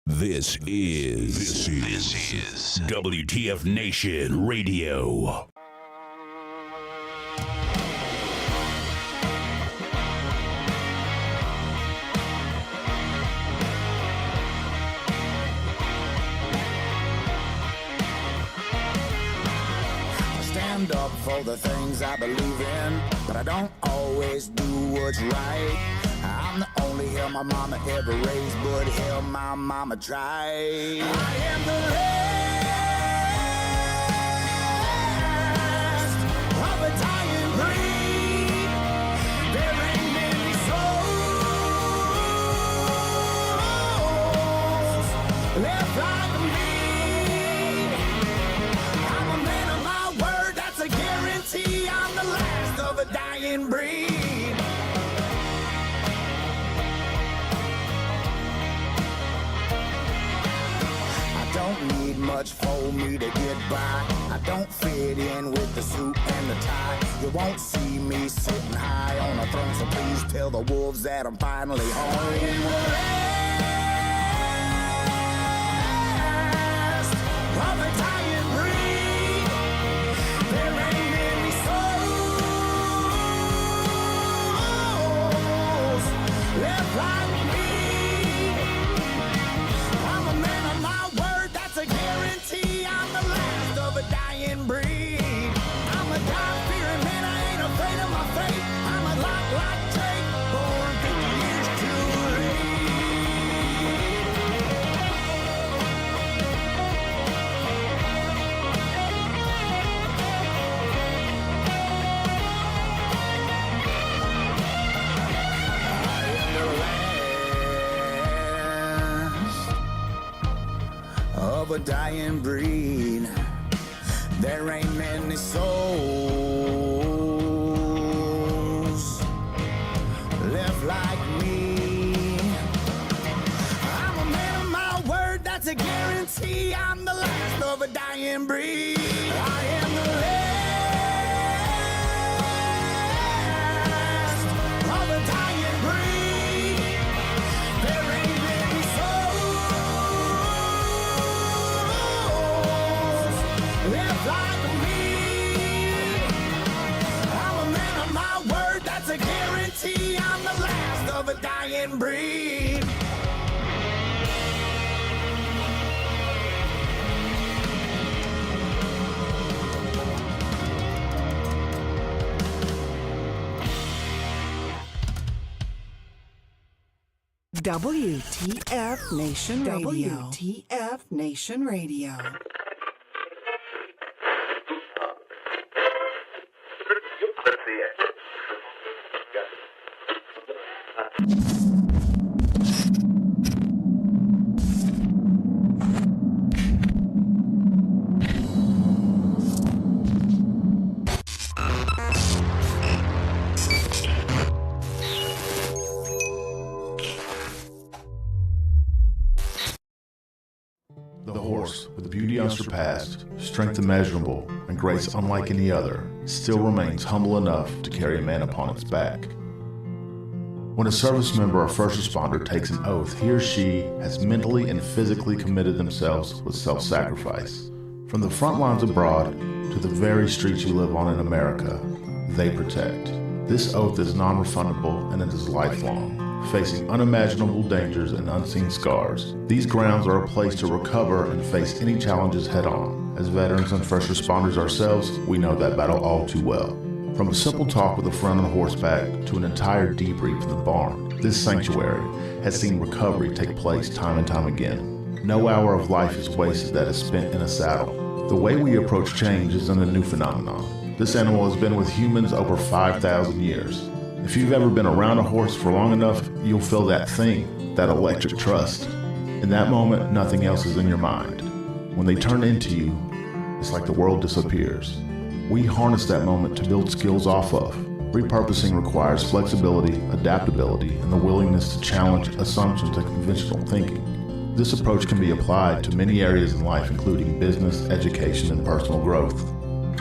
This is WTF Nation Radio. Stand up for the things I believe in, but I don't always do what's right. I'm the only hell my mama ever raised, but hell my mama tried. I am the last of a dying breed. There ain't many souls left like me. I'm a man of my word, that's a guarantee. I'm the last of a dying breed. Don't need much for me to get by. I don't fit in with the suit and the tie. You won't see me sitting high on a throne, so please tell the wolves that I'm finally home. I am the last of a dying breed. There ain't many souls left like me. I'm a man of my word, that's a guarantee. I'm the last of a dying breed. I'm a God-fearing man, I ain't afraid of my fate. I'm a lot like Jake, born 50 years too I am the last of a dying breed. There ain't many souls left like me. I'm a man of my word, that's a guarantee. I'm the last of a dying breed. I am the last of a dying breed. There ain't many souls left like me. I'm a man of my word, that's a guarantee. I'm the last of a dying breed. WTF Nation Radio. WTF Nation Radio. The horse, with beauty unsurpassed, strength immeasurable, and grace unlike any other, still remains humble enough to carry a man upon its back. When a service member or first responder takes an oath, he or she has mentally and physically committed themselves with self-sacrifice. From the front lines abroad to the very streets you live on in America, they protect. This oath is non-refundable and it is lifelong. Facing unimaginable dangers and unseen scars, these grounds are a place to recover and face any challenges head-on. As veterans and first responders ourselves, we know that battle all too well. From a simple talk with a friend on horseback to an entire debrief in the barn, this sanctuary has seen recovery take place time and time again. No hour of life is wasted that is spent in a saddle. The way we approach change isn't a new phenomenon. This animal has been with humans over 5,000 years. If you've ever been around a horse for long enough, you'll feel that thing, that electric trust. In that moment, nothing else is in your mind. When they turn into you, it's like the world disappears. We harness that moment to build skills off of. Repurposing requires flexibility, adaptability, and the willingness to challenge assumptions and conventional thinking. This approach can be applied to many areas in life, including business, education, and personal growth.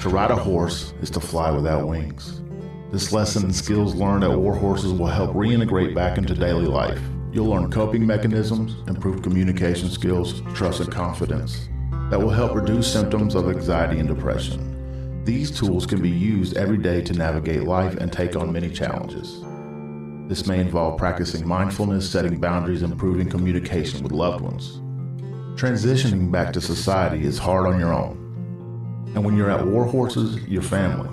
To ride a horse is to fly without wings. This lesson and skills learned at war horses will help reintegrate back into daily life. You'll learn coping mechanisms, improve communication skills, trust, and confidence that will help reduce symptoms of anxiety and depression. These tools can be used every day to navigate life and take on many challenges. This may involve practicing mindfulness, setting boundaries, and improving communication with loved ones. Transitioning back to society is hard on your own. And when you're at war horses, you're family,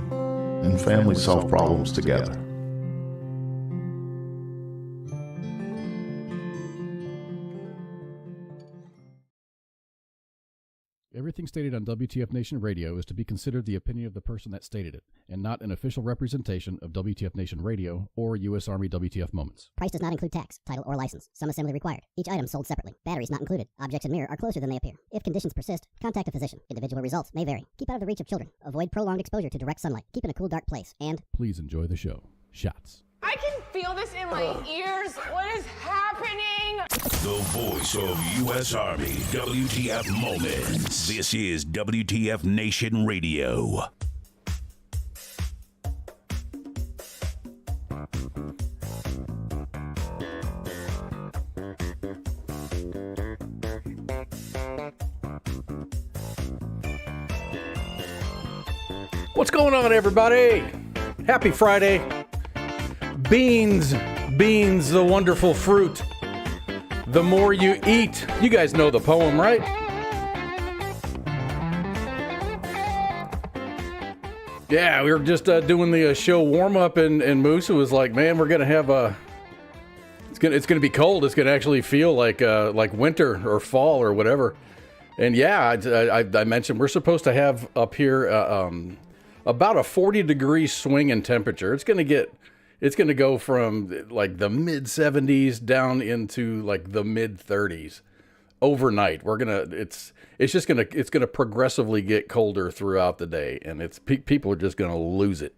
and families solve problems together. Everything stated on WTF Nation Radio is to be considered the opinion of the person that stated it, and not an official representation of WTF Nation Radio or U.S. Army WTF Moments. Price does not include tax, title, or license. Some assembly required. Each item sold separately. Batteries not included. Objects in mirror are closer than they appear. If conditions persist, contact a physician. Individual results may vary. Keep out of the reach of children. Avoid prolonged exposure to direct sunlight. Keep in a cool, dark place. And please enjoy the show. Shots. I can feel this in my ears. What is happening? The voice of U.S. Army WTF Moments. This is WTF Nation Radio. What's going on, everybody? Happy Friday. Beans, the wonderful fruit. The more you eat. You guys know the poem, right? Yeah, we were just doing the show warm-up, and Moose was like, man, we're going to have a... It's gonna be cold. It's gonna actually feel like winter or fall or whatever. And yeah, I mentioned we're supposed to have up here about a 40-degree swing in temperature. It's gonna go from like the mid 70s down into like the mid 30s overnight. It's gonna progressively get colder throughout the day, and people are just gonna lose it.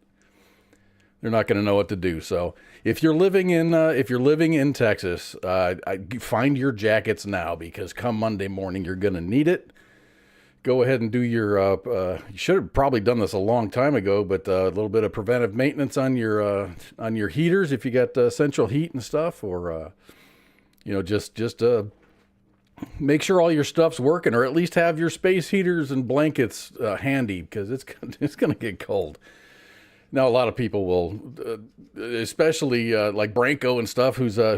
They're not gonna know what to do. So if you're living in Texas, find your jackets now, because come Monday morning you're gonna need it. Go ahead and do your, you should have probably done this a long time ago, but a little bit of preventive maintenance on your heaters if you got central heat and stuff, or, just make sure all your stuff's working, or at least have your space heaters and blankets handy, because it's going to get cold. Now, a lot of people will, especially like Branko and stuff, who's a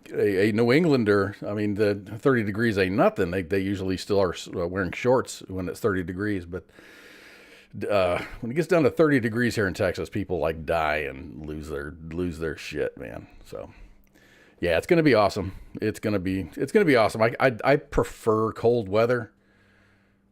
New Englander. I mean, the 30 degrees ain't nothing. They usually still are wearing shorts when it's 30 degrees. But when it gets down to 30 degrees here in Texas, people like die and lose their shit, man. So yeah, it's gonna be awesome. It's gonna be awesome. I prefer cold weather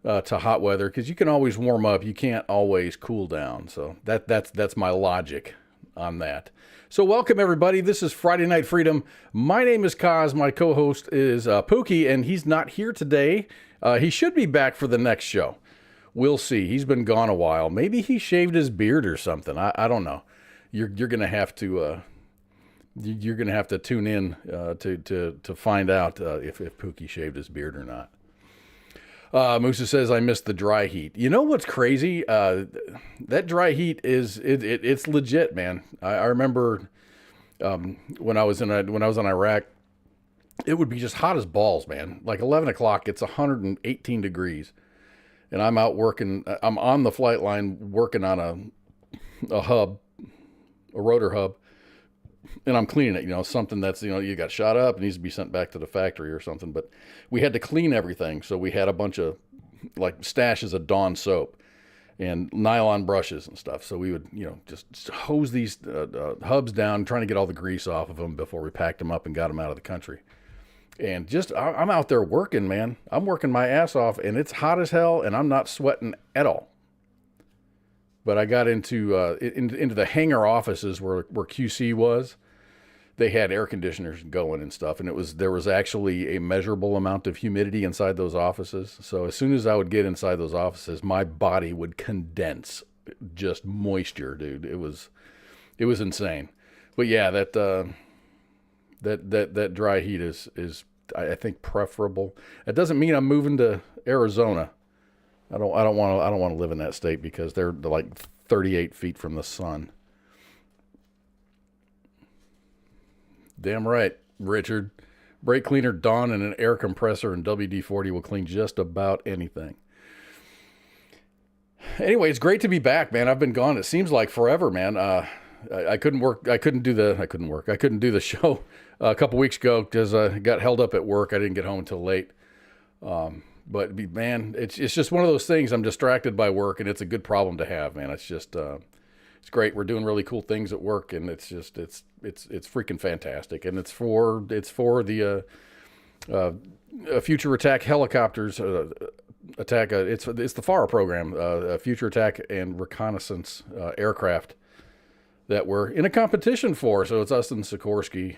to hot weather, because you can always warm up. You can't always cool down. So that's my logic on that. So welcome, everybody. This is Friday Night Freedom. My name is Kaz. My co-host is Pookie, and he's not here today. He should be back for the next show. We'll see. He's been gone a while. Maybe he shaved his beard or something. I don't know. You're gonna have to tune in to find out if Pookie shaved his beard or not. Musa says, I missed the dry heat. You know what's crazy? That dry heat it's legit, man. I remember when I was in Iraq, it would be just hot as balls, man. Like 11 o'clock, it's 118 degrees. And I'm out working. I'm on the flight line working on a rotor hub. And I'm cleaning it, something that's, you got shot up, needs to be sent back to the factory or something. But we had to clean everything. So we had a bunch of like stashes of Dawn soap and nylon brushes and stuff. So we would, just hose these hubs down, trying to get all the grease off of them before we packed them up and got them out of the country. And I'm out there working, man. I'm working my ass off, and it's hot as hell, and I'm not sweating at all. But I got into the hangar offices where QC was. They had air conditioners going and stuff, and there was actually a measurable amount of humidity inside those offices. So as soon as I would get inside those offices, my body would condense just moisture, dude. It was insane. But yeah, that dry heat is I think preferable. It doesn't mean I'm moving to Arizona. I don't want to live in that state, because they're like 38 feet from the sun. Damn right, Richard. Brake cleaner Dawn and an air compressor and WD-40 will clean just about anything. Anyway, it's great to be back, man. I've been gone. It seems like forever, man. I couldn't do the show a couple weeks ago because I got held up at work. I didn't get home until late. But man, it's just one of those things. I'm distracted by work, and it's a good problem to have, man. It's just, it's great. We're doing really cool things at work, and it's freaking fantastic. And it's for the future attack helicopters attack. It's the FARA program, future attack and reconnaissance aircraft that we're in a competition for. So it's us and Sikorsky,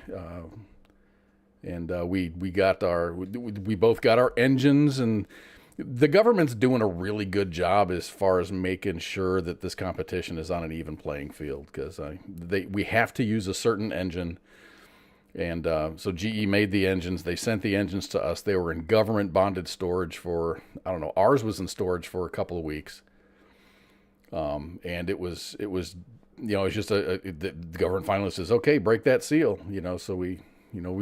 and we both got our engines, and the government's doing a really good job as far as making sure that this competition is on an even playing field, because we have to use a certain engine. And so GE made the engines. They sent the engines to us. They were in government bonded storage for, I don't know, ours was in storage for a couple of weeks. And it was, it's just the government finally says, okay, break that seal, so we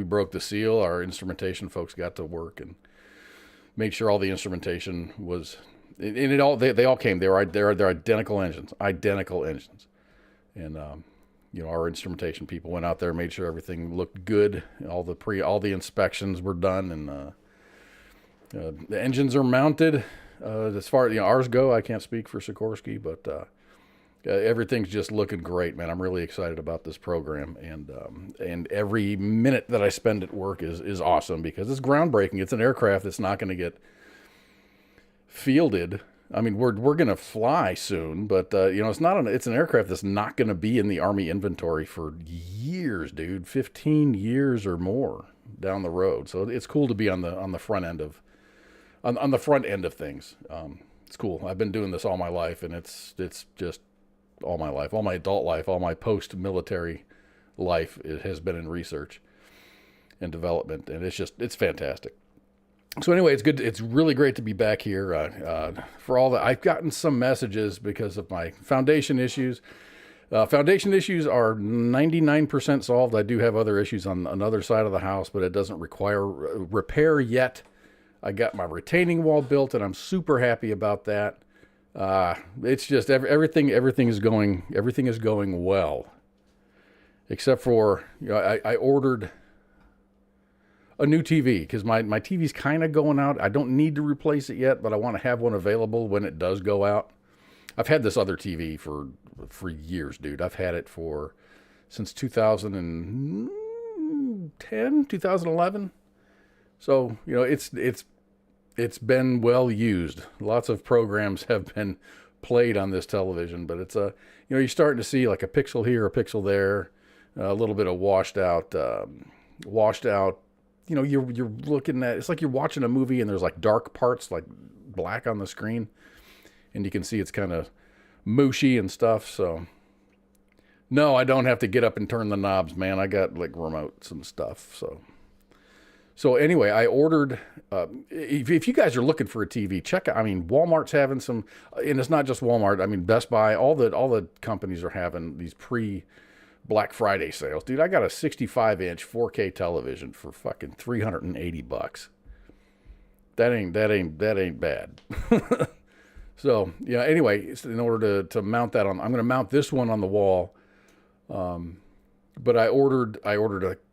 broke the seal. Our instrumentation folks got to work and made sure all the instrumentation was, and they all came. They're identical engines. And, our instrumentation people went out there, made sure everything looked good. All the inspections were done, and the engines are mounted. As far as ours go, I can't speak for Sikorsky, but everything's just looking great, man. I'm really excited about this program, and every minute that I spend at work is awesome because it's groundbreaking. It's an aircraft that's not going to get fielded. I mean, we're going to fly soon, but it's an aircraft that's not going to be in the Army inventory for years, dude, 15 years or more down the road. So it's cool to be on the front end of things. It's cool. I've been doing this all my life, and it's just all my life, all my adult life, all my post-military life. It has been in research and development, and it's fantastic. So anyway, it's good. It's really great to be back here. For all that, I've gotten some messages because of my foundation issues. Foundation issues are 99% solved. I do have other issues on another side of the house, but it doesn't require repair yet. I got my retaining wall built, and I'm super happy about that. It's just everything is going well, except for I ordered a new TV because my TV's kind of going out. I don't need to replace it yet, but I want to have one available when it does go out. I've had this other TV for years, dude. I've had it since 2010, 2011. So, it's been well used. Lots of programs have been played on this television, but it's you're starting to see like a pixel here, a pixel there, a little bit of washed out. You're looking at, it's like you're watching a movie and there's like dark parts, like black on the screen, and you can see it's kind of mushy and stuff. So no, I don't have to get up and turn the knobs, man. I got like remotes and stuff. So anyway, I ordered, if you guys are looking for a TV, Walmart's having some, and it's not just Walmart. I mean, Best Buy, all the companies are having these Black Friday sales. Dude, I got a 65-inch 4K television for fucking $380. That ain't bad. So, yeah, anyway, in order to mount that I'm going to mount this one on the wall. But I ordered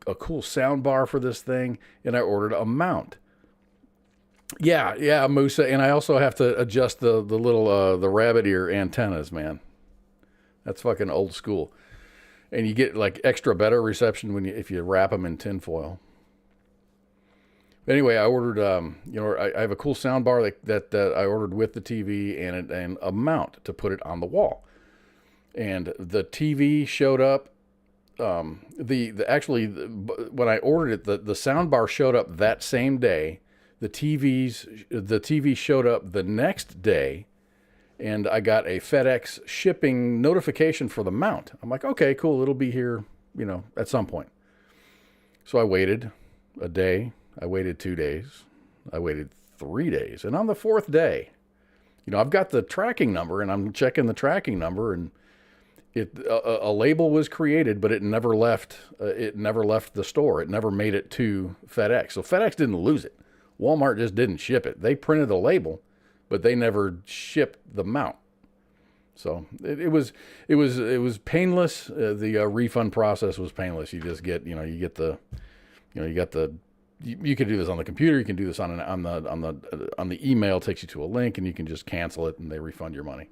a cool sound bar for this thing, and I ordered a mount. Yeah, Musa, and I also have to adjust the little the rabbit ear antennas, man. That's fucking old school. And you get like extra better reception if you wrap them in tinfoil. Anyway, I ordered, I have a cool sound bar that I ordered with the TV and a mount to put it on the wall. And the TV showed up. When I ordered it, the sound bar showed up that same day. The TV showed up the next day. And I got a FedEx shipping notification for the mount. I'm like, okay, cool. It'll be here, at some point. So I waited a day. I waited 2 days. I waited 3 days. And on the fourth day, I've got the tracking number and I'm checking the tracking number and a label was created, but it never left. It never left the store. It never made it to FedEx. So FedEx didn't lose it. Walmart just didn't ship it. They printed the label, but they never shipped the mount. So it was painless. The refund process was painless. You just get, you can do this on the computer. You can do this on the email. It takes you to a link, and you can just cancel it, and they refund your money.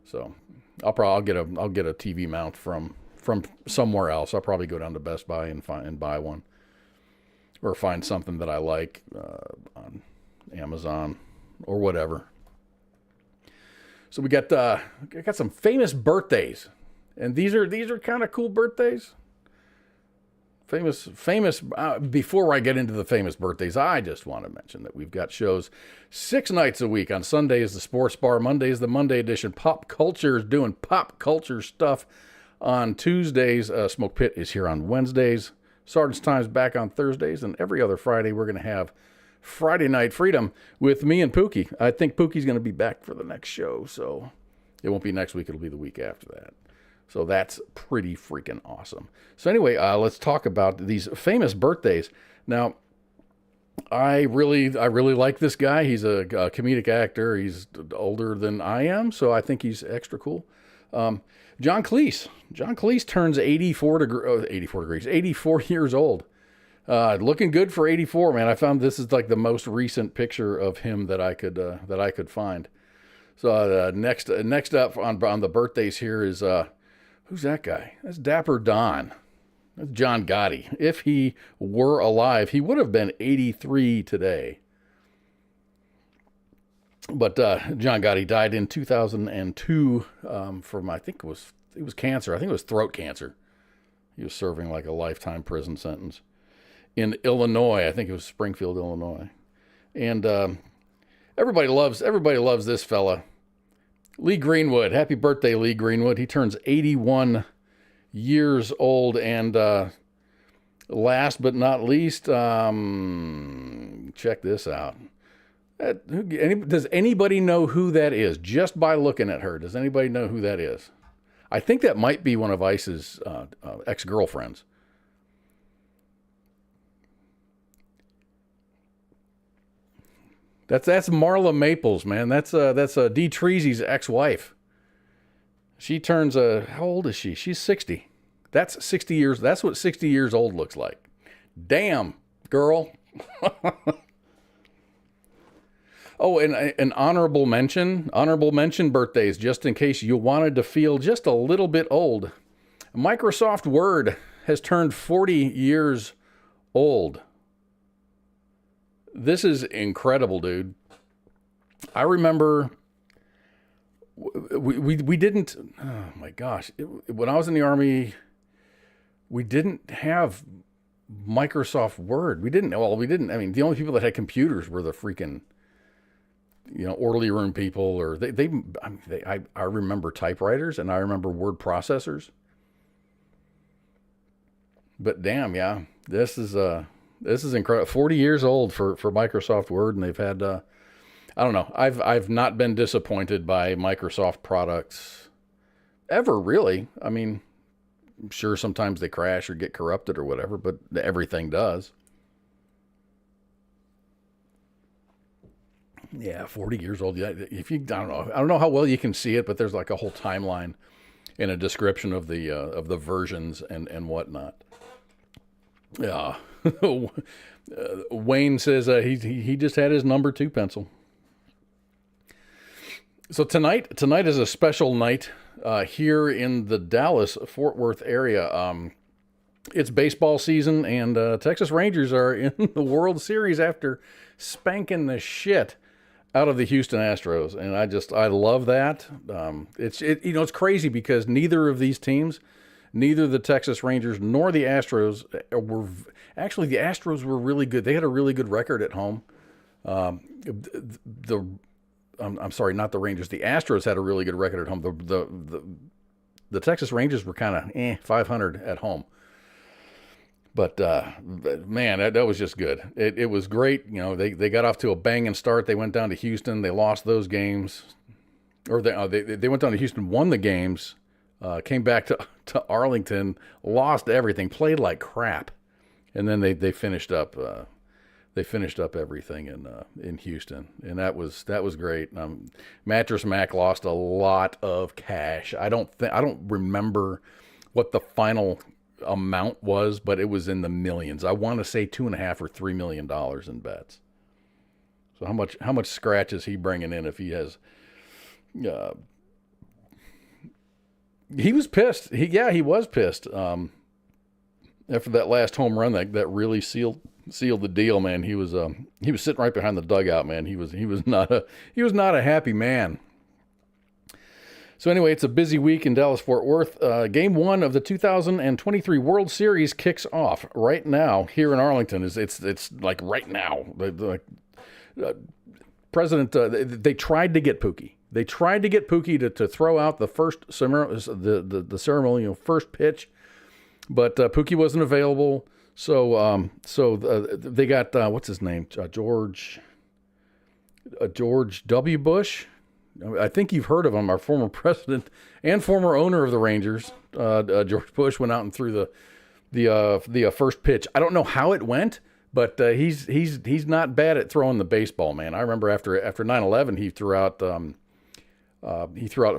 So I'll get a TV mount from somewhere else. I'll probably go down to Best Buy and buy one, or find something that I like on Amazon or whatever. So we got some famous birthdays, and these are kind of cool birthdays. Famous. Before I get into the famous birthdays, I just want to mention that we've got shows 6 nights a week. On Sunday is the Sports Bar. Monday is the Monday edition. Pop Culture is doing pop culture stuff on Tuesdays. Smoke Pit is here on Wednesdays. Sergeant's Time's back on Thursdays, and every other Friday we're going to have Friday Night Freedom with me and Pookie. I think Pookie's going to be back for the next show, so it won't be next week. It'll be the week after that. So that's pretty freaking awesome. So anyway, let's talk about these famous birthdays. Now, I really like this guy. He's a comedic actor. He's older than I am, so I think he's extra cool. John Cleese. John Cleese turns 84 years old. Looking good for 84, man. I found this is like the most recent picture of him that I could find. So next up on the birthdays here is who's that guy? That's Dapper Don. That's John Gotti. If he were alive, he would have been 83 today. But John Gotti died in 2002 from, I think it was cancer. I think it was throat cancer. He was serving like a lifetime prison sentence in Illinois. I think it was Springfield, Illinois. And everybody loves this fella. Lee Greenwood. Happy birthday, Lee Greenwood. He turns 81 years old. And last but not least, check this out. Does anybody know who that is? Just by looking at her, does anybody know who that is? I think that might be one of Ice's ex-girlfriends. That's Marla Maples, man. That's Dee Treasy's ex-wife. She turns how old is she? She's 60. That's 60 years. That's what 60 years old looks like. Damn, girl. Oh, and an honorable mention birthdays, just in case you wanted to feel just a little bit old. Microsoft Word has turned 40 years old. This is incredible, dude. I remember we didn't, oh my gosh, when I was in the Army, we didn't have Microsoft Word. I mean, the only people that had computers were the freaking, orderly room people, or I remember typewriters, and I remember word processors. But damn, yeah, this is incredible. 40 years old for Microsoft Word, and they've had, I don't know. I've not been disappointed by Microsoft products ever, really. I mean, I'm sure sometimes they crash or get corrupted or whatever, but everything does. Yeah, 40 years old. Yeah, I don't know how well you can see it, but there's like a whole timeline and a description of the versions and whatnot. Yeah. Wayne says he just had his number 2 pencil. So tonight is a special night here in the Dallas-Fort Worth area. It's baseball season, and Texas Rangers are in the World Series after spanking the shit out of the Houston Astros, and I love that. It's crazy because neither of these teams, neither the Texas Rangers nor the Astros were actually, the Astros were really good. They had a really good record at home. I'm sorry, not the Rangers. The Astros had a really good record at home. The Texas Rangers were kind of 500 at home. But man, that was just good. It was great. They got off to a banging start. They went down to Houston. They lost those games, or they went down to Houston, won the games. Came back to Arlington, lost everything, played like crap, and then they finished up. They finished up everything in Houston, and that was great. Mattress Mac lost a lot of cash. I don't remember what the final amount was, but it was in the millions. I want to say $2.5 or $3 million in bets. So how much scratch is he bringing in if he has? He was pissed. He was pissed after that last home run that really sealed the deal, man. He was sitting right behind the dugout, man. He was not a happy man. So anyway, it's a busy week in Dallas-Fort Worth. Game 1 of the 2023 World Series kicks off right now here in Arlington. It's like right now. President, they tried to get Pookie. They tried to get Pookie to throw out the first the ceremonial first pitch, but Pookie wasn't available. So they got what's his name, George W. Bush. I think you've heard of him, our former president and former owner of the Rangers. George Bush went out and threw the first pitch. I don't know how it went, but he's not bad at throwing the baseball, man. I remember after 9/11, he threw out the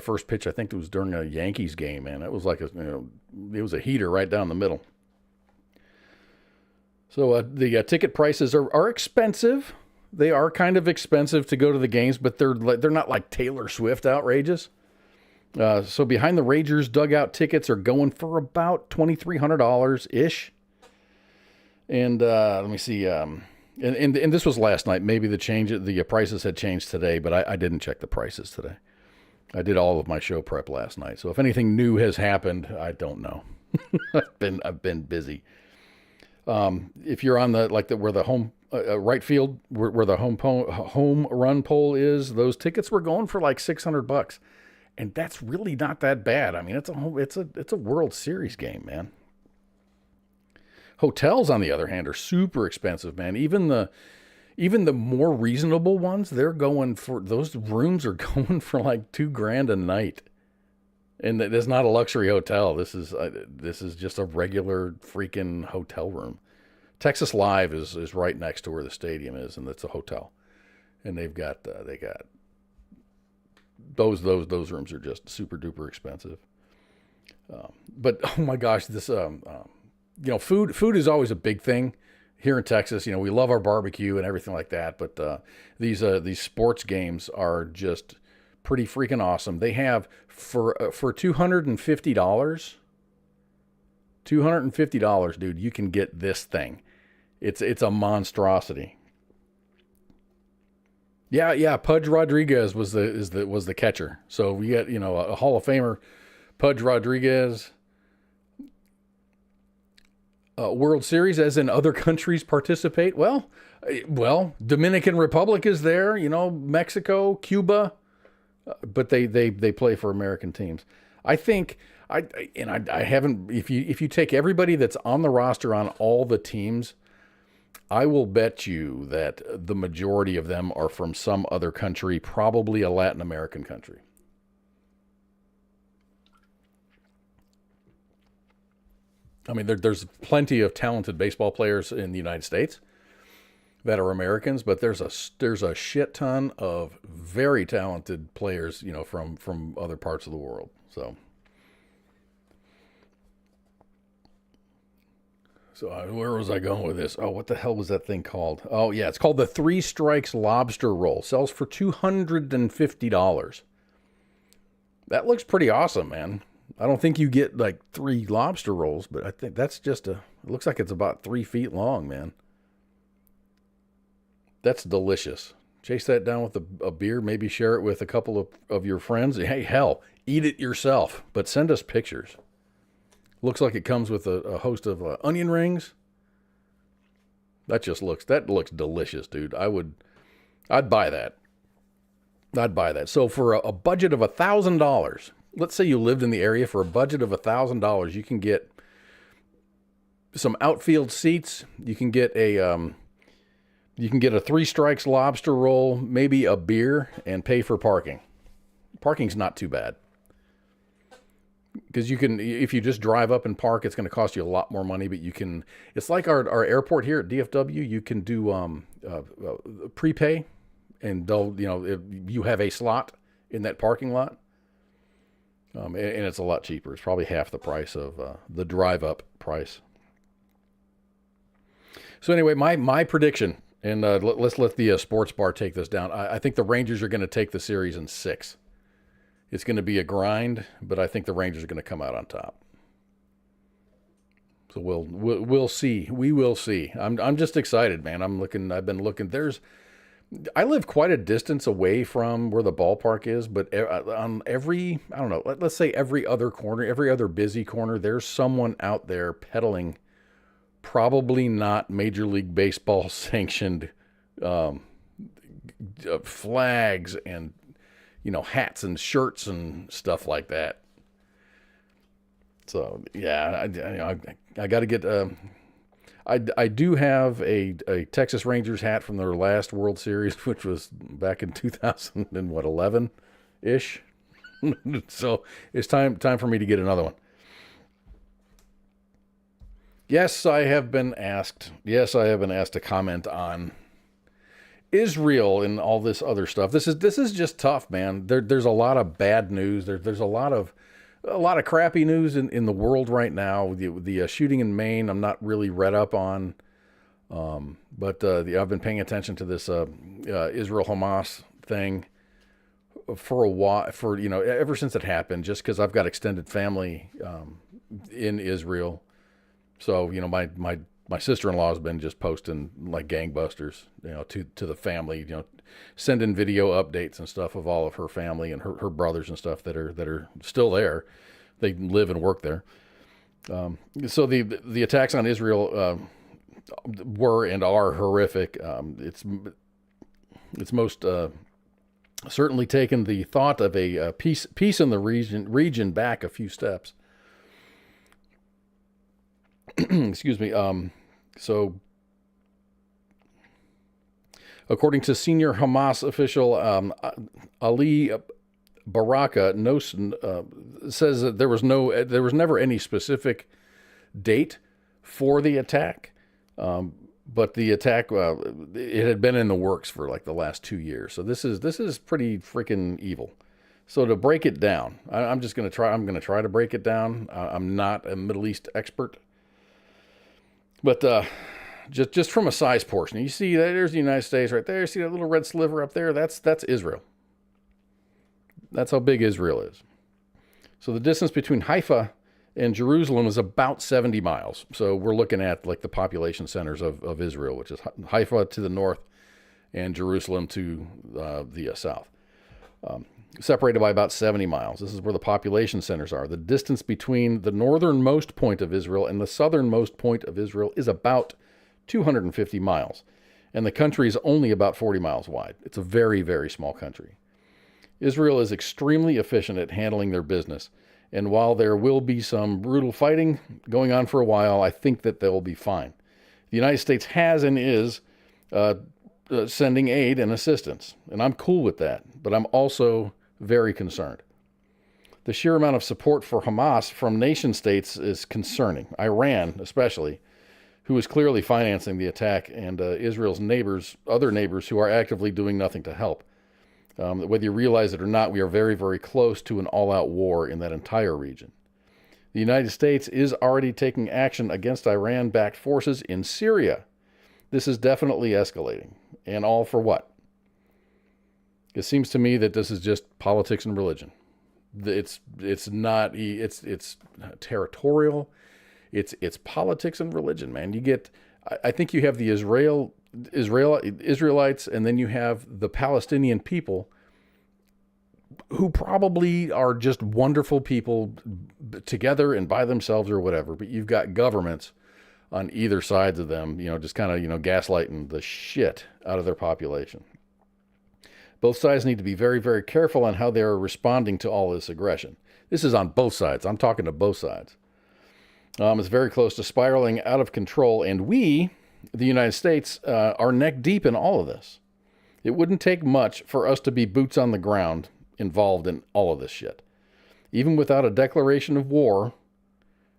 first pitch. I think it was during a Yankees game, man. It was like it was a heater right down the middle. So the ticket prices are expensive. They are kind of expensive to go to the games, but they're not like Taylor Swift outrageous. So behind the Rangers dugout tickets are going for about $2,300 ish. And let me see. And this was last night. Maybe the prices had changed today, but I didn't check the prices today. I did all of my show prep last night. So if anything new has happened, I don't know. I've been busy. If you're on where the home right field where the home run pole is, those tickets were going for like $600, and that's really not that bad. I mean, it's a World Series game, man. Hotels, on the other hand, are super expensive, man. Even the more reasonable ones, those rooms are going for like $2,000 a night. And it's not a luxury hotel. This is just a regular freaking hotel room. Texas Live is right next to where the stadium is, and it's a hotel. And they got those rooms are just super duper expensive. But oh my gosh, this food is always a big thing here in Texas. We love our barbecue and everything like that. But these sports games are just pretty freaking awesome. They have for $250, dude, you can get this thing. It's a monstrosity. Yeah, Pudge Rodriguez was the catcher. So we got, a Hall of Famer, Pudge Rodriguez. World Series, as in other countries participate. Well, Dominican Republic is there, Mexico, Cuba. But they play for American teams. I think I haven't. If you take everybody that's on the roster on all the teams, I will bet you that the majority of them are from some other country, probably a Latin American country. I mean, there's plenty of talented baseball players in the United States that are Americans, but there's a shit ton of very talented players, from other parts of the world. So where was I going with this? Oh, what the hell was that thing called? Oh yeah, it's called the 3 Strikes Lobster Roll. Sells for $250. That looks pretty awesome, man. I don't think you get like 3 lobster rolls, but I think that's it looks like it's about 3 feet long, man. That's delicious. Chase that down with a beer, maybe share it with a couple of your friends. Hey, hell, eat it yourself, but send us pictures. Looks like it comes with a host of onion rings. That looks delicious, dude. I'd buy that. So for a budget of $1,000, let's say you lived in the area, for a budget of $1,000, you can get some outfield seats. You can get a 3 Strikes lobster roll, maybe a beer, and pay for parking. Parking's not too bad. Because you can, if you just drive up and park, it's going to cost you a lot more money. But you can, it's like our airport here at DFW. You can do prepay, and they'll, if you have a slot in that parking lot, and it's a lot cheaper. It's probably half the price of the drive up price. So anyway, my prediction, and let's let the sports bar take this down. I think the Rangers are going to take the series in 6. It's going to be a grind, but I think the Rangers are going to come out on top. So we'll see. We will see. I'm just excited, man. I've been looking. I live quite a distance away from where the ballpark is, but on every, I don't know, let's say every other corner, every other busy corner, there's someone out there peddling probably not Major League Baseball sanctioned flags and hats and shirts and stuff like that. So yeah, I got to get. I do have a Texas Rangers hat from their last World Series, which was back in 2011 ish. So it's time for me to get another one. Yes, I have been asked to comment on Israel and all this other stuff. This is just tough, man. There's a lot of bad news. There's a lot of crappy news in the world right now. The shooting in Maine, I'm not really read up on, but I've been paying attention to this Israel Hamas thing for a while, ever since it happened. Just because I've got extended family in Israel, so my sister-in-law has been just posting like gangbusters, to the family, sending video updates and stuff of all of her family and her brothers and stuff that are still there. They live and work there. So the attacks on Israel were and are horrific. It's most certainly taken the thought of a peace in the region back a few steps. Excuse me. So, according to senior Hamas official Ali Baraka, says that there was never any specific date for the attack, but the attack it had been in the works for like the last 2 years. So this is pretty freaking evil. So to break it down, I'm going to try to break it down. I'm not a Middle East expert. But just from a size portion, you see there's the United States right there. See that little red sliver up there? That's Israel. That's how big Israel is. So the distance between Haifa and Jerusalem is about 70 miles. So we're looking at like the population centers of Israel, which is Haifa to the north and Jerusalem to the south. Separated by about 70 miles. This is where the population centers are. The distance between the northernmost point of Israel and the southernmost point of Israel is about 250 miles. And the country is only about 40 miles wide. It's a very, very small country. Israel is extremely efficient at handling their business. And while there will be some brutal fighting going on for a while, I think that they'll be fine. The United States has and is sending aid and assistance. And I'm cool with that. But I'm also very concerned. The sheer amount of support for Hamas from nation states is concerning. Iran, especially, who is clearly financing the attack, and Israel's other neighbors who are actively doing nothing to help. Whether you realize it or not, we are very, very close to an all-out war in that entire region. The United States is already taking action against Iran-backed forces in Syria. This is definitely escalating. And all for what? It seems to me that this is just politics and religion. It's territorial. It's politics and religion, man. I think you have the Israelites, and then you have the Palestinian people, who probably are just wonderful people together and by themselves or whatever. But you've got governments on either sides of them, just kind of, gaslighting the shit out of their population. Both sides need to be very, very careful on how they're responding to all this aggression. This is on both sides. I'm talking to both sides. It's very close to spiraling out of control, and we, the United States, are neck deep in all of this. It wouldn't take much for us to be boots on the ground involved in all of this shit. Even without a declaration of war,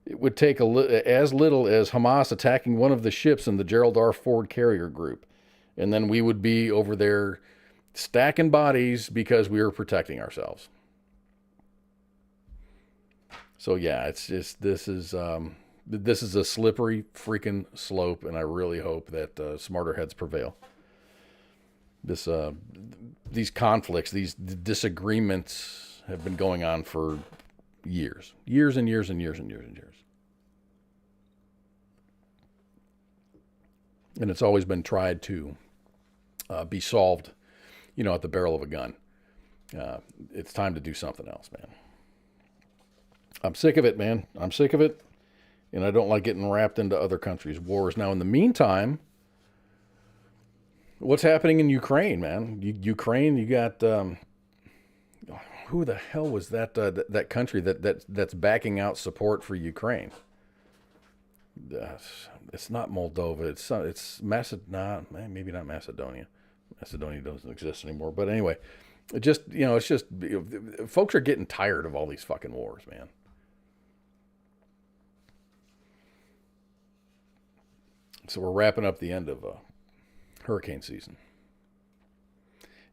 it would take as little as Hamas attacking one of the ships in the Gerald R. Ford carrier group. And then we would be over there stacking bodies because we were protecting ourselves. So yeah, it's just, this is a slippery freaking slope, and I really hope that smarter heads prevail. These conflicts, these disagreements have been going on for years and years and years and years and years. And it's always been tried to be solved, at the barrel of a gun. It's time to do something else, man. I'm sick of it, man. I'm sick of it. And I don't like getting wrapped into other countries' wars. Now, in the meantime, what's happening in Ukraine, man? Ukraine, you got, who the hell was that country that's backing out support for Ukraine? It's not Moldova. It's Macedonia. Maybe not Macedonia. Macedonia doesn't exist anymore. But anyway, it's just folks are getting tired of all these fucking wars, man. So we're wrapping up the end of hurricane season.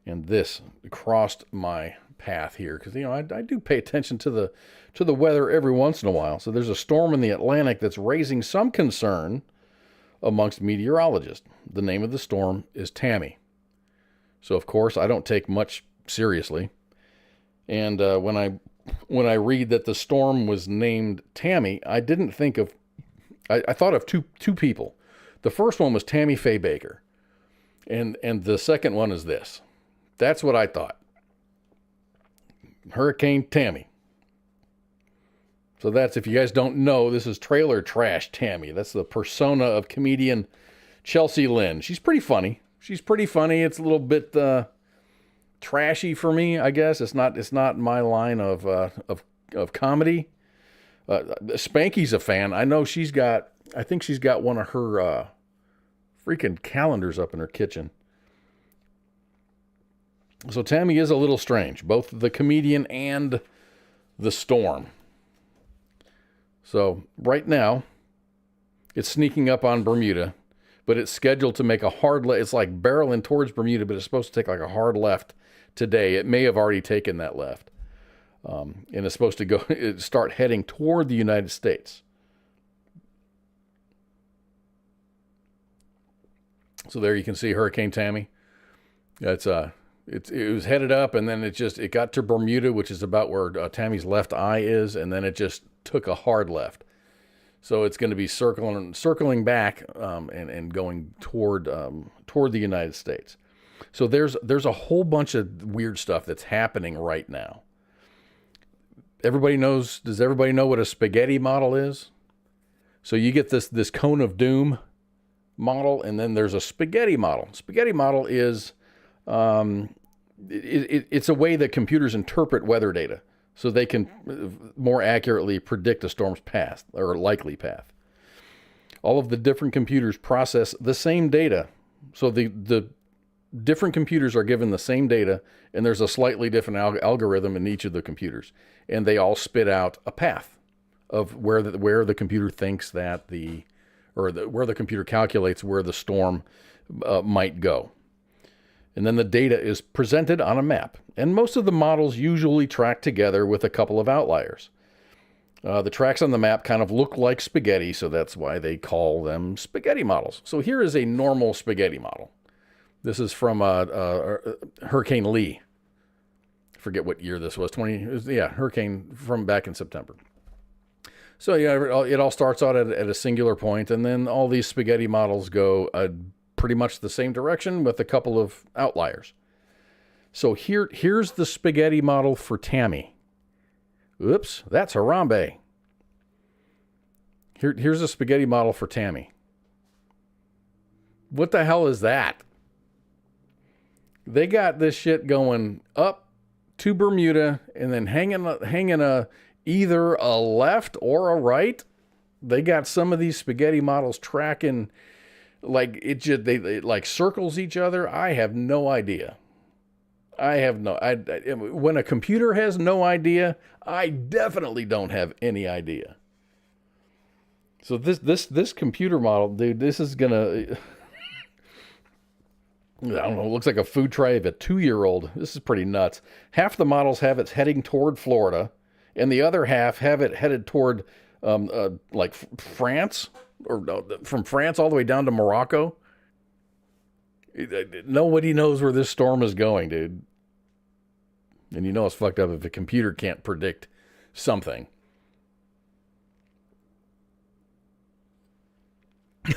And this crossed my path here because, I do pay attention to the weather every once in a while. So there's a storm in the Atlantic that's raising some concern amongst meteorologists. The name of the storm is Tammy. So, of course, I don't take much seriously. And when I read that the storm was named Tammy, I didn't think of... I thought of two people. The first one was Tammy Faye Baker. And the second one is this. That's what I thought. Hurricane Tammy. So that's, if you guys don't know, this is Trailer Trash Tammy. That's the persona of comedian Chelsea Lynn. She's pretty funny. It's a little bit trashy for me, I guess. It's not my line of comedy. Spanky's a fan. I know I think she's got one of her freaking calendars up in her kitchen. So Tammy is a little strange, both the comedian and the storm. So right now, it's sneaking up on Bermuda, but it's scheduled to make a hard left. It's like barreling towards Bermuda, but it's supposed to take like a hard left today. It may have already taken that left. And it's supposed to start heading toward the United States. So there you can see Hurricane Tammy. It was headed up, and then it got to Bermuda, which is about where Tammy's left eye is, and then it just took a hard left. So it's going to be circling back and going toward the United States. So there's a whole bunch of weird stuff that's happening right now. Does everybody know what a spaghetti model is? So you get this cone of doom model, and then there's a spaghetti model. Spaghetti model is it's a way that computers interpret weather data so they can more accurately predict a storm's path or likely path. All of the different computers process the same data. So the different computers are given the same data, and there's a slightly different algorithm in each of the computers, and they all spit out a path of where the computer thinks that where the computer calculates where the storm might go. And then the data is presented on a map. And most of the models usually track together with a couple of outliers. The tracks on the map kind of look like spaghetti, so that's why they call them spaghetti models. So here is a normal spaghetti model. This is from Hurricane Lee. I forget what year this was. Hurricane from back in September. So yeah, it all starts out at a singular point, and then all these spaghetti models go pretty much the same direction with a couple of outliers. So here's the spaghetti model for Tammy. Oops, that's Harambe. Here's a spaghetti model for Tammy. What the hell is that? They got this shit going up to Bermuda and then hanging either a left or a right. They got some of these spaghetti models tracking like they like circles each other. I have no idea. When a computer has no idea, I definitely don't have any idea. So this computer model, dude, this is gonna, I don't know, it looks like a food tray of a 2-year-old. This is pretty nuts. Half the models have it heading toward Florida, and the other half have it headed toward like France, or from France all the way down to Morocco. Nobody knows where this storm is going, dude. And you know it's fucked up if a computer can't predict something.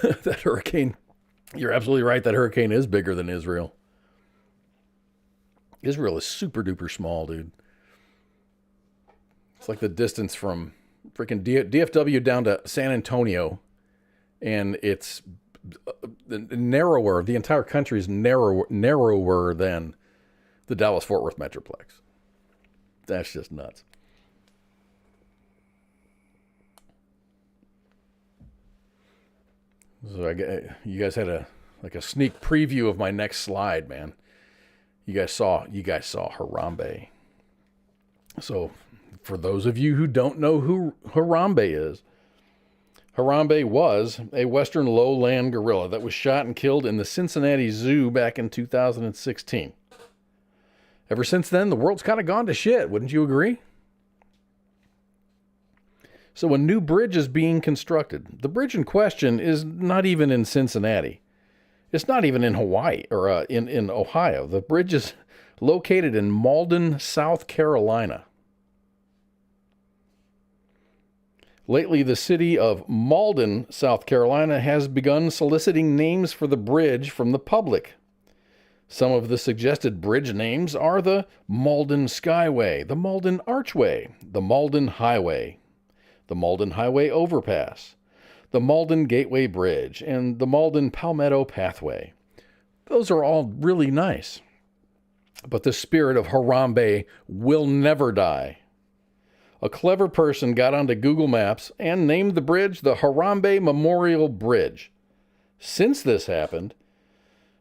That hurricane, you're absolutely right. That hurricane is bigger than Israel. Israel is super duper small, dude. It's like the distance from freaking DFW down to San Antonio. And it's narrower. The entire country is narrower than the Dallas-Fort Worth Metroplex. That's just nuts. So you guys had a sneak preview of my next slide, man. You guys saw Harambe. So for those of you who don't know who Harambe is, Harambe was a western lowland gorilla that was shot and killed in the Cincinnati Zoo back in 2016. Ever since then, the world's kind of gone to shit, wouldn't you agree? So a new bridge is being constructed. The bridge in question is not even in Cincinnati. It's not even in Hawaii or in Ohio. The bridge is located in Malden, South Carolina. Lately, the city of Malden, South Carolina, has begun soliciting names for the bridge from the public. Some of the suggested bridge names are the Malden Skyway, the Malden Archway, the Malden Highway, the Malden Highway Overpass, the Malden Gateway Bridge, and the Malden Palmetto Pathway. Those are all really nice. But the spirit of Harambe will never die. A clever person got onto Google Maps and named the bridge the Harambe Memorial Bridge. Since this happened,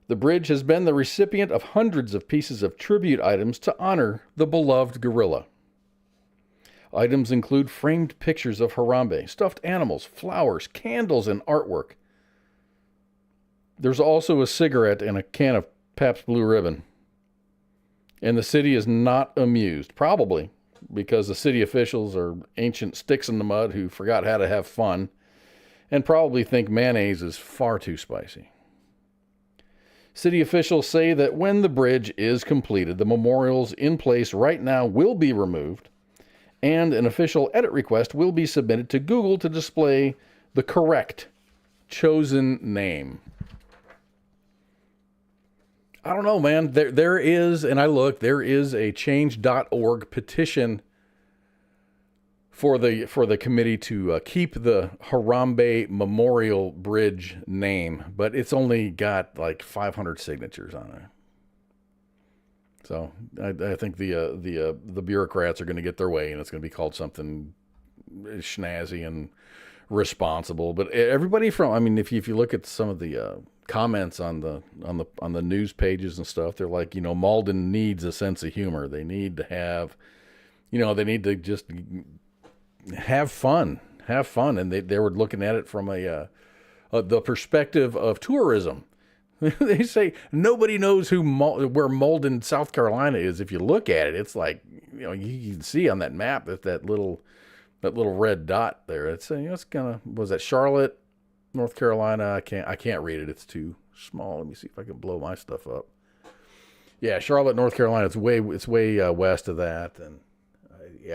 the bridge has been the recipient of hundreds of pieces of tribute items to honor the beloved gorilla. Items include framed pictures of Harambe, stuffed animals, flowers, candles, and artwork. There's also a cigarette and a can of Pabst Blue Ribbon. And the city is not amused, probably because the city officials are ancient sticks in the mud who forgot how to have fun and probably think mayonnaise is far too spicy. City officials say that when the bridge is completed, the memorials in place right now will be removed, and an official edit request will be submitted to Google to display the correct chosen name. I don't know, man. There is, and I looked, there is a change.org petition for the committee to keep the Harambe Memorial Bridge name, but it's only got like 500 signatures on it. So I think the bureaucrats are going to get their way, and it's going to be called something snazzy and responsible. But everybody from, I mean, if you look at some of the comments on the news pages and stuff, they're like, Malden needs a sense of humor. They need to have, they need to just have fun, and they were looking at it from the perspective of tourism. They say nobody knows where Malden, South Carolina is. If you look at it, it's like, you can see on that map that little red dot there. It's it's kind of, was that Charlotte, North Carolina? I can't read it. It's too small. Let me see if I can blow my stuff up. Yeah, Charlotte, North Carolina. It's way west of that, and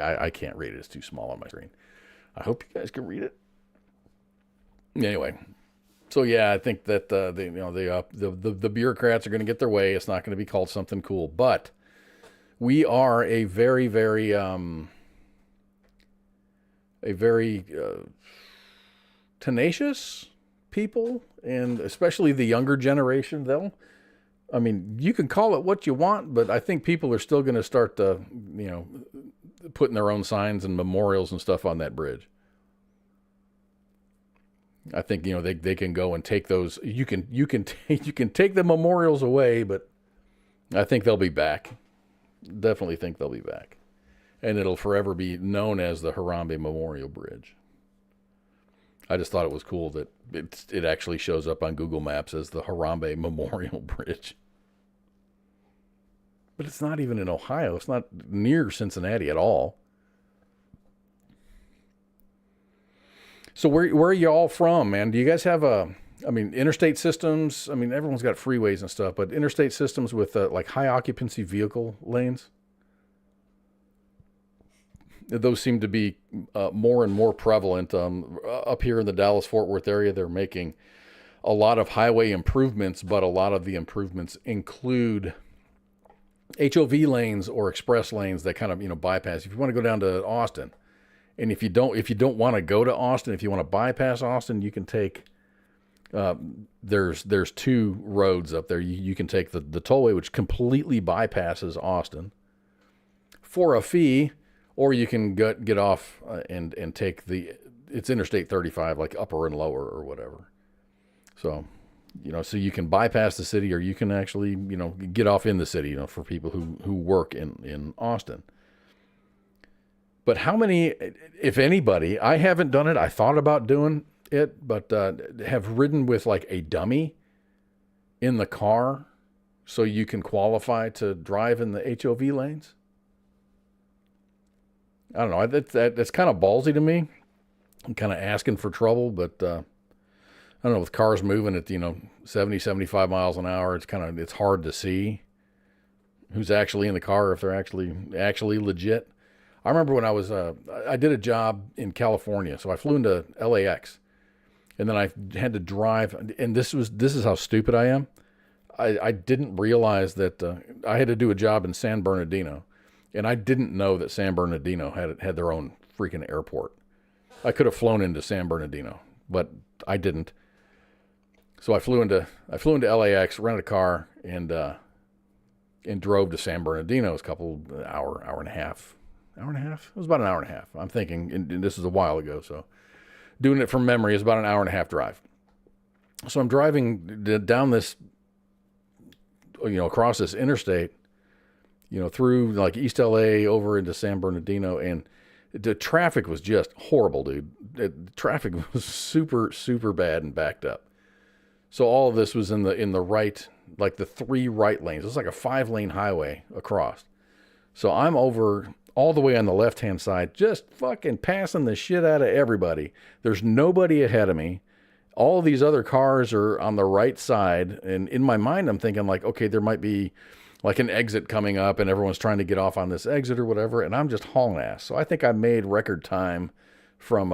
I can't read it. It's too small on my screen. I hope you guys can read it. Anyway. So yeah, I think that the bureaucrats are going to get their way. It's not going to be called something cool, but we are a very, very tenacious people, and especially the younger generation. You can call it what you want, but I think people are still going to start putting their own signs and memorials and stuff on that bridge. I think they can go and take those. You can take the memorials away, but I think they'll be back. Definitely think they'll be back. And it'll forever be known as the Harambe Memorial Bridge. I just thought it was cool that it actually shows up on Google Maps as the Harambe Memorial Bridge. But it's not even in Ohio. It's not near Cincinnati at all. So where are you all from, man? Do you guys have interstate systems? I mean, everyone's got freeways and stuff, but interstate systems with like high occupancy vehicle lanes? Those seem to be more and more prevalent. Up here in the Dallas-Fort Worth area, they're making a lot of highway improvements, but a lot of the improvements include HOV lanes or express lanes that kind of, bypass. If you want to go down to Austin, and if you don't want to go to Austin, if you want to bypass Austin, you can take, there's two roads up there. You can take the tollway, which completely bypasses Austin for a fee, or you can get off and take it's Interstate 35, like upper and lower or whatever. So, so you can bypass the city, or you can actually, get off in the city, for people who work in Austin. But how many, if anybody, I haven't done it. I thought about doing it, but have ridden with like a dummy in the car so you can qualify to drive in the HOV lanes? I don't know. That's kind of ballsy to me. I'm kind of asking for trouble, but I don't know, with cars moving at, 70, 75 miles an hour, it's hard to see who's actually in the car, if they're actually legit. I remember when I did a job in California, so I flew into LAX, and then I had to drive, and this is how stupid I am. I didn't realize that I had to do a job in San Bernardino, and I didn't know that San Bernardino had their own freaking airport. I could have flown into San Bernardino, but I didn't. So I flew into LAX, rented a car, and drove to San Bernardino. It was hour and a half. Hour and a half? It was about an hour and a half. I'm thinking, and this is a while ago, so doing it from memory is about an hour and a half drive. So I'm driving down this, across this interstate, through like East LA over into San Bernardino, and the traffic was just horrible, dude. The traffic was super, super bad and backed up. So all of this was in the right, like the 3 right lanes. It's like a 5-lane highway across. So I'm over all the way on the left-hand side, just fucking passing the shit out of everybody. There's nobody ahead of me. All of these other cars are on the right side. And in my mind, I'm thinking like, okay, there might be like an exit coming up and everyone's trying to get off on this exit or whatever. And I'm just hauling ass. So I think I made record time from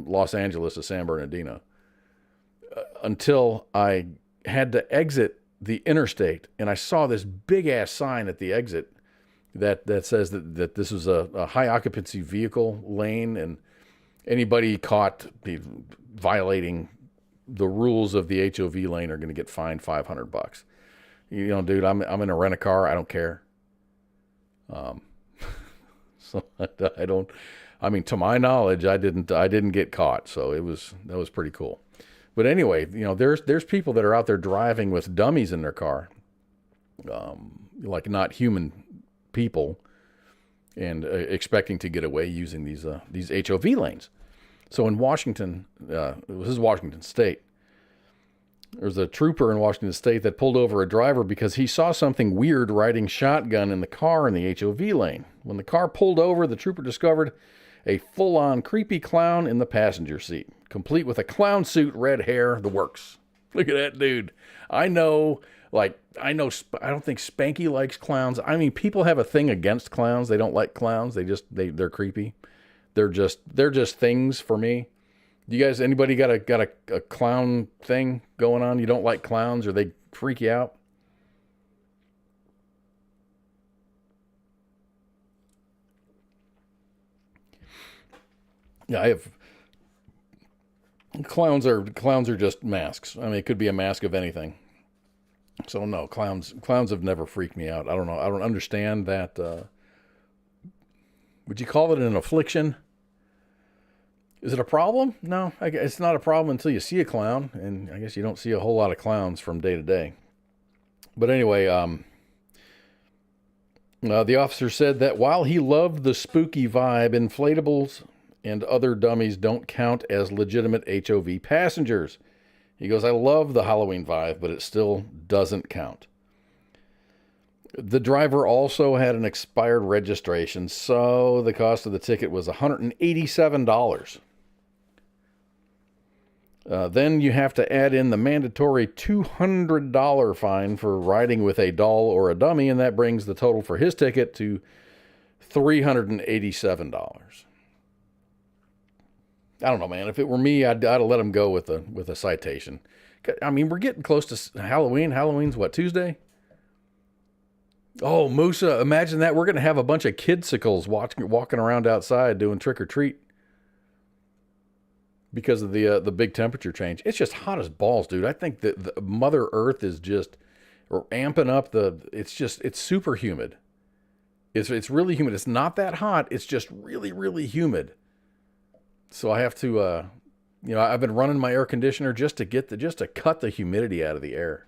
Los Angeles to San Bernardino until I had to exit the interstate. And I saw this big ass sign at the exit that says that this is a high occupancy vehicle lane, and anybody caught violating the rules of the HOV lane are going to get fined $500. Dude, I'm in a rent-a-car. I don't care. So I don't. I mean, to my knowledge, I didn't get caught. So that was pretty cool. But anyway, there's people that are out there driving with dummies in their car, like not human people, and expecting to get away using these HOV lanes. So in Washington, this is Washington State. There's a trooper in Washington State that pulled over a driver because he saw something weird riding shotgun in the car in the HOV lane. When the car pulled over, the trooper discovered a full-on creepy clown in the passenger seat, complete with a clown suit, red hair, the works. Look at that dude. I don't think Spanky likes clowns. I mean, people have a thing against clowns. They don't like clowns. They're creepy. They're just things for me. Do you guys, anybody got a clown thing going on? You don't like clowns, or they freak you out? Yeah, I have. Clowns are just masks. I mean, it could be a mask of anything. So no, clowns have never freaked me out. I don't know. I don't understand that. Would you call it an affliction? Is it a problem? No, it's not a problem until you see a clown, and I guess you don't see a whole lot of clowns from day to day. But anyway, The officer said that while he loved the spooky vibe, inflatables and other dummies don't count as legitimate HOV passengers. He goes, I love the Halloween vibe, but it still doesn't count. The driver also had an expired registration, so the cost of the ticket was $187. Then you have to add in the mandatory $200 fine for riding with a doll or a dummy, and that brings the total for his ticket to $387. I don't know, man. If it were me, I'd have let him go with a citation. I mean, we're getting close to Halloween. Halloween's what, Tuesday? Oh, Musa, imagine that. We're going to have a bunch of kidsicles walking around outside doing trick or treat because of the big temperature change. It's just hot as balls, dude. I think that the Mother Earth is just amping up it's super humid. It's really humid. It's not that hot. It's just really, really humid. So I have to, I've been running my air conditioner just to cut the humidity out of the air.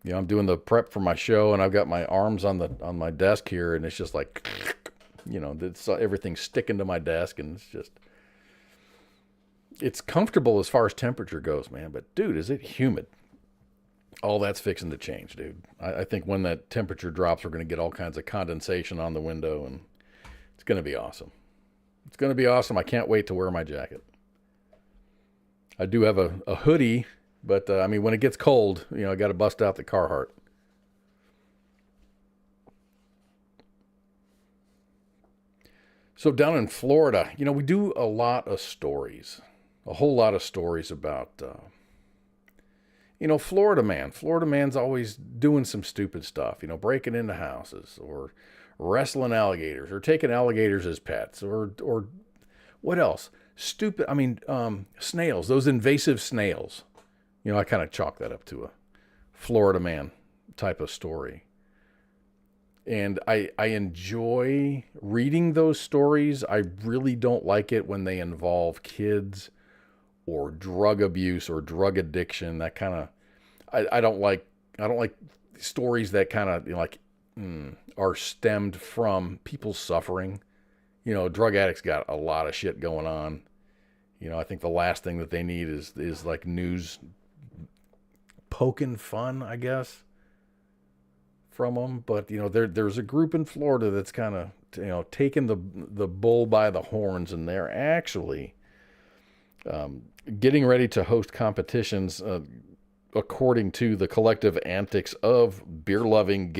I'm doing the prep for my show, and I've got my arms on my desk here, and it's just like, everything's sticking to my desk, and it's comfortable as far as temperature goes, man. But dude, is it humid? All that's fixing to change, dude. I think when that temperature drops, we're going to get all kinds of condensation on the window, and it's going to be awesome. It's going to be awesome. I can't wait to wear my jacket. I do have a hoodie, but when it gets cold, I got to bust out the Carhartt. So down in Florida, we do a lot of stories, a whole lot of stories about, Florida man. Florida man's always doing some stupid stuff, breaking into houses or wrestling alligators or taking alligators as pets or what else? Snails, those invasive snails. I kind of chalk that up to a Florida man type of story. And I enjoy reading those stories. I really don't like it when they involve kids or drug abuse or drug addiction. That kind of, I don't like stories that kind of are stemmed from people suffering. Drug addicts got a lot of shit going on. I think the last thing that they need is like news poking fun, I guess, from them. But there's a group in Florida that's kind of taking the bull by the horns, and they're actually getting ready to host competitions according to the collective antics of beer-loving,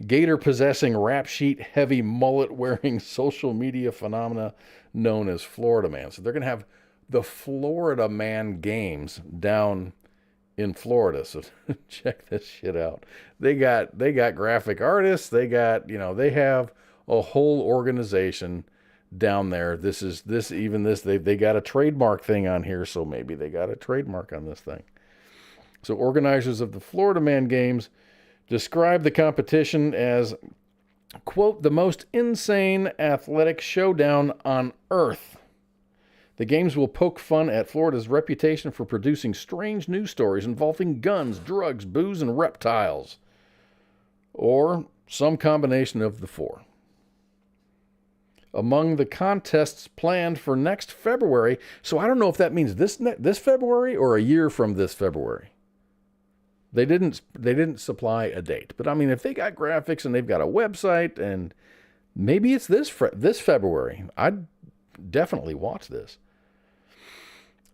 gator-possessing, rap sheet heavy, mullet-wearing social media phenomena known as Florida Man. So they're going to have the Florida Man Games down in Florida. So check this shit out. They got graphic artists. They got, they have a whole organization down there. They got a trademark thing on here. So maybe they got a trademark on this thing. So organizers of the Florida Man Games describe the competition as, quote, the most insane athletic showdown on earth. The games will poke fun at Florida's reputation for producing strange news stories involving guns, drugs, booze, and reptiles. Or some combination of the four. Among the contests planned for next February, so I don't know if that means this February or a year from this February. They didn't supply a date. But if they got graphics and they've got a website, and maybe it's this February, I'd definitely watch this.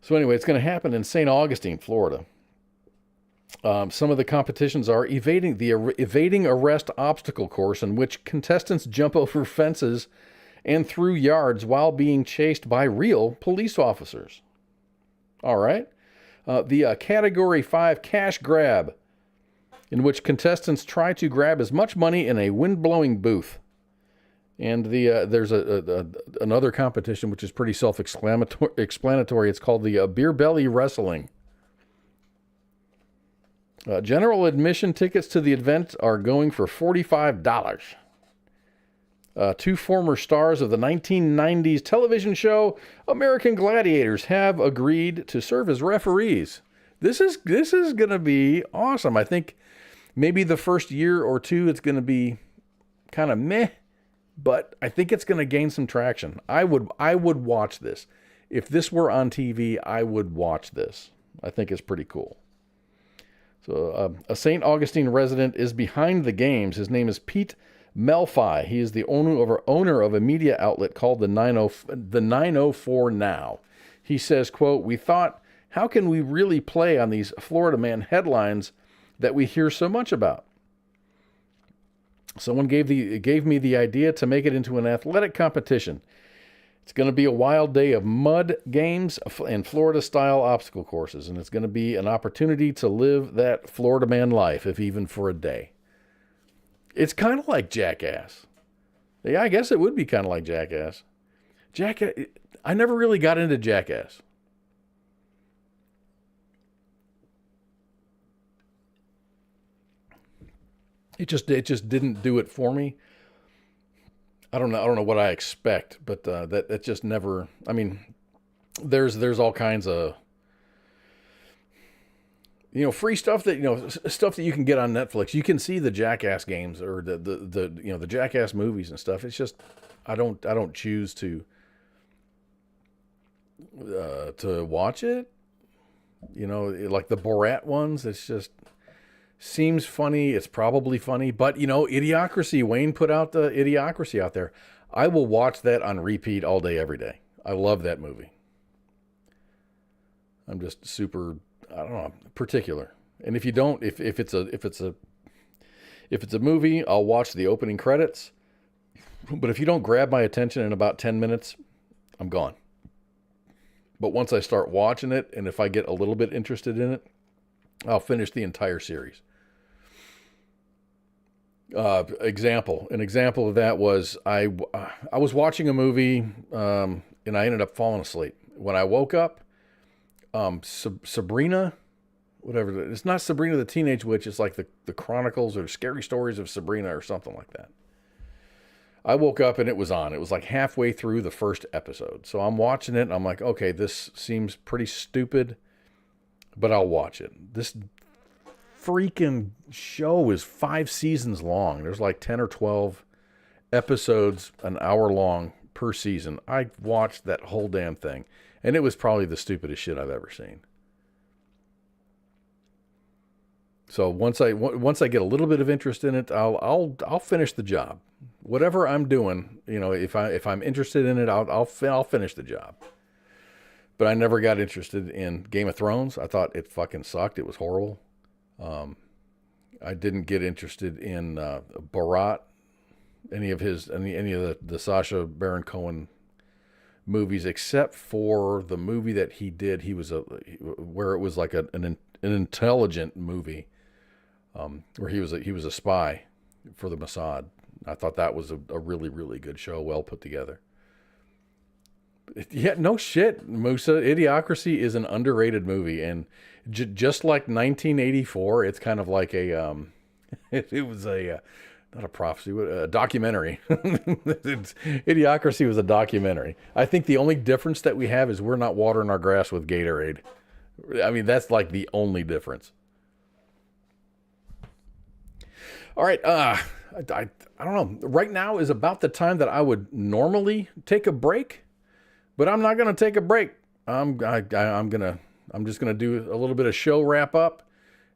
So anyway, it's going to happen in St. Augustine, Florida. Some of the competitions are evading arrest obstacle course, in which contestants jump over fences and through yards while being chased by real police officers. All right. The Category 5 cash grab, in which contestants try to grab as much money in a wind-blowing booth. And there's another competition which is pretty self-explanatory. It's called the beer belly wrestling. General admission tickets to the event are going for $45. Two former stars of the 1990s television show American Gladiators have agreed to serve as referees. This is going to be awesome. I think maybe the first year or two it's going to be kind of meh, but I think it's going to gain some traction. I would watch this. If this were on TV, I would watch this. I think it's pretty cool. So a St. Augustine resident is behind the games. His name is Pete Melfi. He is the owner of a media outlet called the 904 Now. He says, quote, "We thought, how can we really play on these Florida Man headlines that we hear so much about? Someone gave me the idea to make it into an athletic competition. It's going to be a wild day of mud games and Florida-style obstacle courses, and it's going to be an opportunity to live that Florida Man life, if even for a day." It's kind of like Jackass. Yeah, I guess it would be kind of like Jackass. I never really got into Jackass. It just didn't do it for me. I don't know what I expect, but that just never. I mean, there's all kinds of free stuff that stuff that you can get on Netflix. You can see the Jackass games or the Jackass movies and stuff. It's just I don't choose to watch it. Like the Borat ones. It's just. Seems funny. It's probably funny, but Idiocracy. Wayne put out the Idiocracy out there. I will watch that on repeat all day, every day. I love that movie. I'm just super, I don't know, particular. And if you don't, if it's a movie, I'll watch the opening credits. But if you don't grab my attention in about 10 minutes, I'm gone. But once I start watching it, and if I get a little bit interested in it, I'll finish the entire series. An example of that was I was watching a movie and I ended up falling asleep. When I woke up, Sabrina, whatever, it's not Sabrina the Teenage Witch, it's like the Chronicles or Scary Stories of Sabrina or something like that. I woke up and it was on. It was like halfway through the first episode. So I'm watching it and I'm like, okay, this seems pretty stupid, but I'll watch it. This freaking show is 5 seasons long. There's like 10 or 12 episodes, an hour long per season. I watched that whole damn thing, and it was probably the stupidest shit I've ever seen. So once I get a little bit of interest in it, I'll finish the job. Whatever I'm doing, if I'm interested in it, I'll finish the job. But I never got interested in Game of Thrones. I thought it fucking sucked. It was horrible. I didn't get interested in Borat, any of the Sacha Baron Cohen movies, except for the movie that he did. Where it was like an intelligent movie, where he was a spy for the Mossad. I thought that was a really, really good show, well put together. Yeah, no shit, Musa. Idiocracy is an underrated movie, and just like 1984, it's kind of like a it was not a prophecy, but a documentary. Idiocracy was a documentary. I think the only difference that we have is we're not watering our grass with Gatorade. I mean, that's like the only difference. All right, I don't know. Right now is about the time that I would normally take a break. But I'm not going to take a break. I'm just going to do a little bit of show wrap up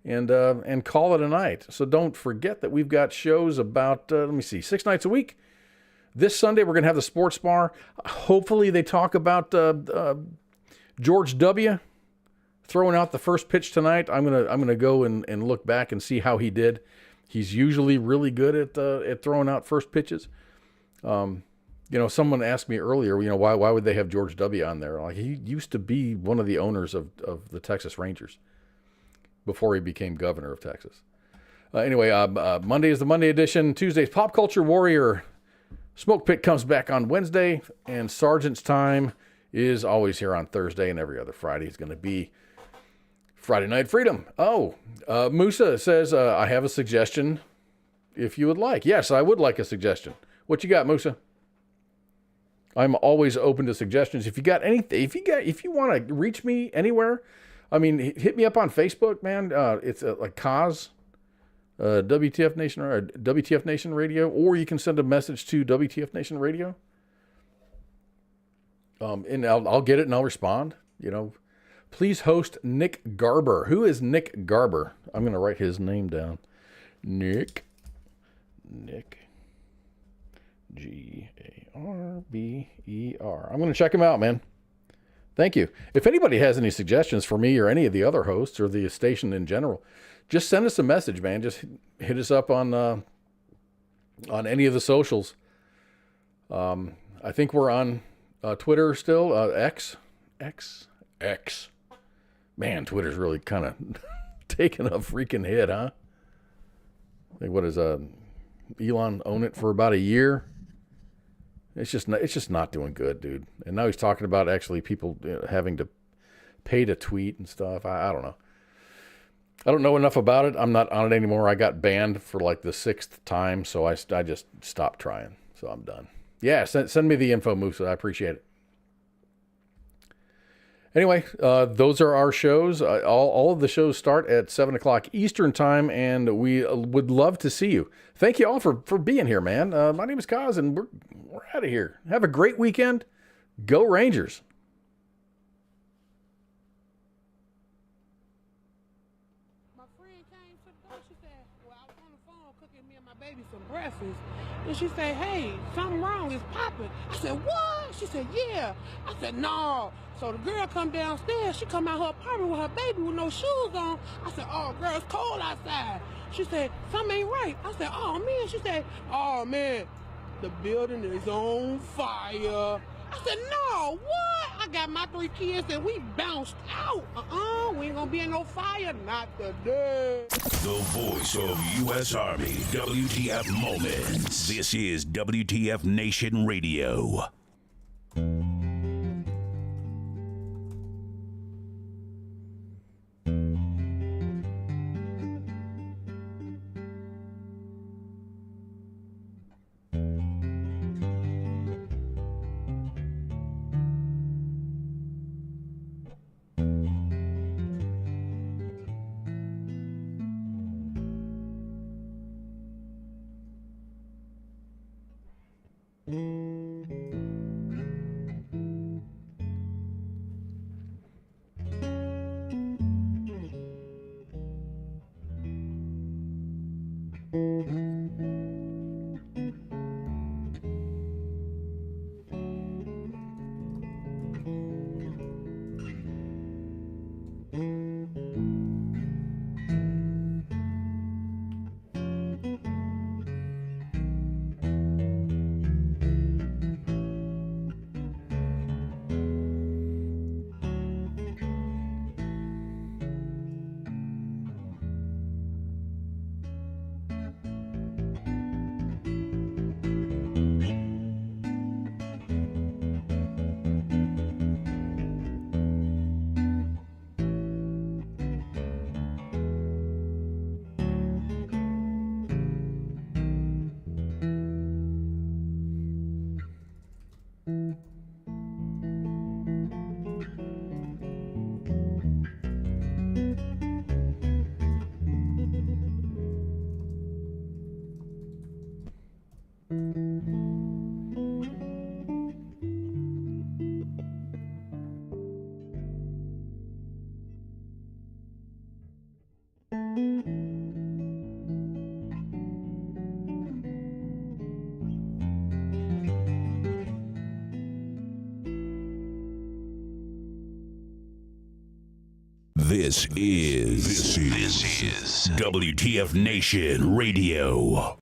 and call it a night. So don't forget that we've got shows about 6 nights a week. This Sunday we're going to have the Sports Bar. Hopefully they talk about George W. throwing out the first pitch tonight. I'm gonna go and look back and see how he did. He's usually really good at throwing out first pitches. Someone asked me earlier, why would they have George W. on there? Like, he used to be one of the owners of the Texas Rangers before he became governor of Texas. Anyway, Monday is the Monday edition. Tuesday's Pop Culture Warrior. Smoke Pit comes back on Wednesday, and Sergeant's Time is always here on Thursday, and every other Friday is going to be Friday Night Freedom. Musa says, I have a suggestion if you would like. Yes, I would like a suggestion. What you got, Musa? I'm always open to suggestions. If you got anything, if you want to reach me anywhere, I mean, hit me up on Facebook, man. It's like Kaz WTF Nation or WTF Nation Radio, or you can send a message to WTF Nation Radio. And I'll get it and I'll respond. Please host Nick Garber. Who is Nick Garber? I'm going to write his name down. Nick Garber. I'm going to check him out, man. Thank you. If anybody has any suggestions for me or any of the other hosts or the station in general, just send us a message, man. Just hit us up on any of the socials. I think we're on Twitter still. X. Man, Twitter's really kind of taking a freaking hit, huh? I think what is Elon own it for about a year? It's just not doing good, dude. And now he's talking about actually people having to pay to tweet and stuff. I don't know. I don't know enough about it. I'm not on it anymore. I got banned for like the 6th time, so I just stopped trying. So I'm done. Yeah, send me the info, Musa. I appreciate it. Anyway, those are our shows. All of the shows start at 7 o'clock Eastern time, and we would love to see you. Thank you all for being here, man. My name is Kaz, and we're out of here. Have a great weekend. Go Rangers. My friend came to the door. She said, well, I was on the phone cooking me and my baby some breakfast. And she said, hey, something wrong. It's popping. I said, what? She said, yeah. I said, no. So the girl come downstairs. She come out her apartment with her baby with no shoes on. I said, oh, girl, it's cold outside. She said, something ain't right. I said, oh, man. She said, oh, man, the building is on fire. I said, no, what? I got my 3 kids and we bounced out. We ain't gonna be in no fire. Not today. The voice of U.S. Army, WTF Moments. This is WTF Nation Radio. This is WTF Nation Radio.